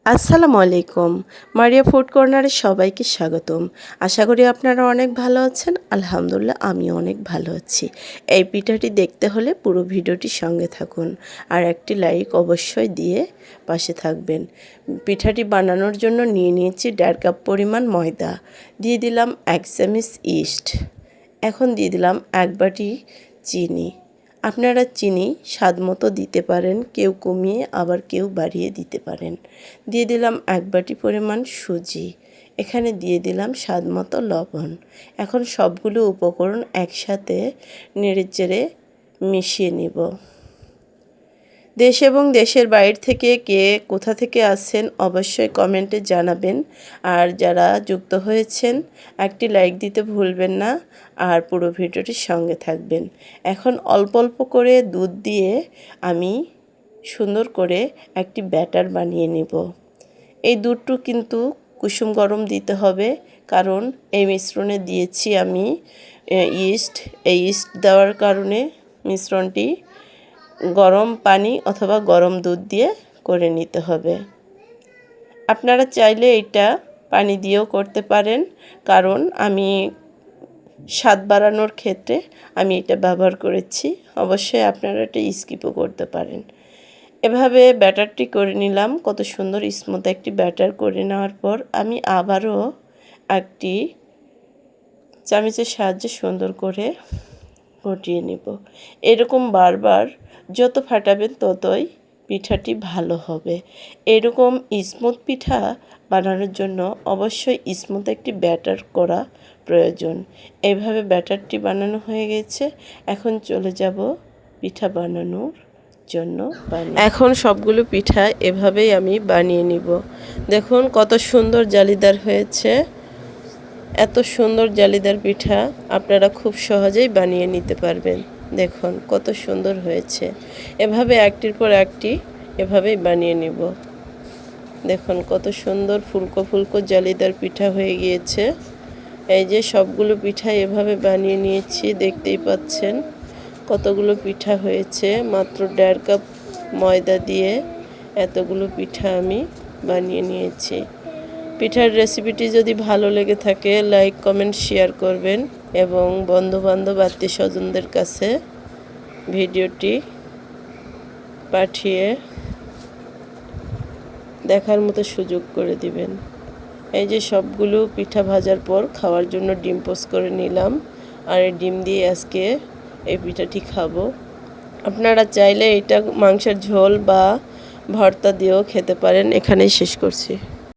আসসালামু আলাইকুম। মারিয়া ফুড কর্নারে সবাইকে স্বাগতম। আশা করি আপনারা অনেক ভালো আছেন। আলহামদুলিল্লাহ আমিও অনেক ভালো আছি। এই পিঠাটি দেখতে হলে পুরো ভিডিওটি সঙ্গে থাকুন আর একটি লাইক অবশ্যই দিয়ে পাশে থাকবেন। পিঠাটি বানানোর জন্য নিয়ে নিয়েছি 1.5 কাপ পরিমাণ ময়দা, দিয়ে দিলাম 1 চামচ ইস্ট, এখন দিয়ে দিলাম 1 বাটি চিনি। আপনারা চিনি স্বাদ মতো দিতে পারেন, কেউ কমিয়ে আবার কেউ বাড়িয়ে দিতে পারেন। দিয়ে দিলাম 1 বাটি পরিমাণ সুজি, এখানে দিয়ে দিলাম স্বাদ মতো লবণ। এখন সবগুলো উপকরণ একসাথে নেড়েচেড়ে মিশিয়ে নিব। দেশ এবং দেশের বাইরে থেকে কে কোথা থেকে আসছেন অবশ্যই কমেন্টে জানাবেন। আর যারা যুক্ত হয়েছেন একটি লাইক দিতে ভুলবেন না আর পুরো ভিডিওটির সঙ্গে থাকবেন। এখন অল্প অল্প করে দুধ দিয়ে আমি সুন্দর করে একটি ব্যাটার বানিয়ে নেব। এই দুধটা কিন্তু কুসুম গরম দিতে হবে, কারণ এই মিশ্রণে দিয়েছি আমি ইস্ট। এই ইস্ট দেওয়ার কারণে মিশ্রণটি গরম পানি অথবা গরম দুধ দিয়ে করে নিতে হবে। আপনারা চাইলে এটা পানি দিয়েও করতে পারেন, কারণ আমি স্বাদ বাড়ানোর ক্ষেত্রে আমি এটা ব্যবহার করেছি। অবশ্যই আপনারা এটা স্কিপও করতে পারেন। এভাবে ব্যাটারটি করে নিলাম। কত সুন্দর স্মুথ একটি ব্যাটার করে নেওয়ার পর আমি আবারও একটি চামচের সাহায্যে সুন্দর করে ঘটিয়ে নেব। এরকম বারবার যত ফাটাবেন ততই পিঠাটি ভালো হবে। এরকম স্মুথ পিঠা বানানোর জন্য অবশ্যই স্মুথ একটি ব্যাটার করা প্রয়োজন। এইভাবে ব্যাটারটি বানানো হয়ে গেছে। এখন চলে যাব পিঠা বানানোর জন্য। এখন সবগুলো পিঠা এভাবেই আমি বানিয়ে নিব। দেখুন কত সুন্দর জালিদার হয়েছে। এত সুন্দর জালিদার পিঠা আপনারা খুব সহজেই বানিয়ে নিতে পারবেন। দেখুন কত সুন্দর হয়েছে। এভাবে একটির পর একটি এভাবেই বানিয়ে নিব। দেখুন কত সুন্দর ফুলকো ফুলকো জালিদার পিঠা হয়ে গিয়েছে। এই যে সবগুলো পিঠা এভাবে বানিয়ে নিয়েছি, দেখতেই পাচ্ছেন কতগুলো পিঠা হয়েছে। মাত্র 1.5 কাপ ময়দা দিয়ে এতগুলো পিঠা আমি বানিয়ে নিয়েছি। পিঠার রেসিপিটি যদি ভালো লেগে থাকে লাইক কমেন্ট শেয়ার করবেন এবং বন্ধুবান্ধব আত্মীয় স্বজনদের কাছে ভিডিওটি পাঠিয়ে দেখার মতো সুযোগ করে দিবেন। এই যে সবগুলো পিঠা ভাজার পর খাওয়ার জন্য ডিম পোস্ট করে নিলাম, আর এই ডিম দিয়ে আজকে এই পিঠাটি খাবো। আপনারা চাইলে এটা মাংসের ঝোল বা ভর্তা দিয়েও খেতে পারেন। এখানেই শেষ করছি।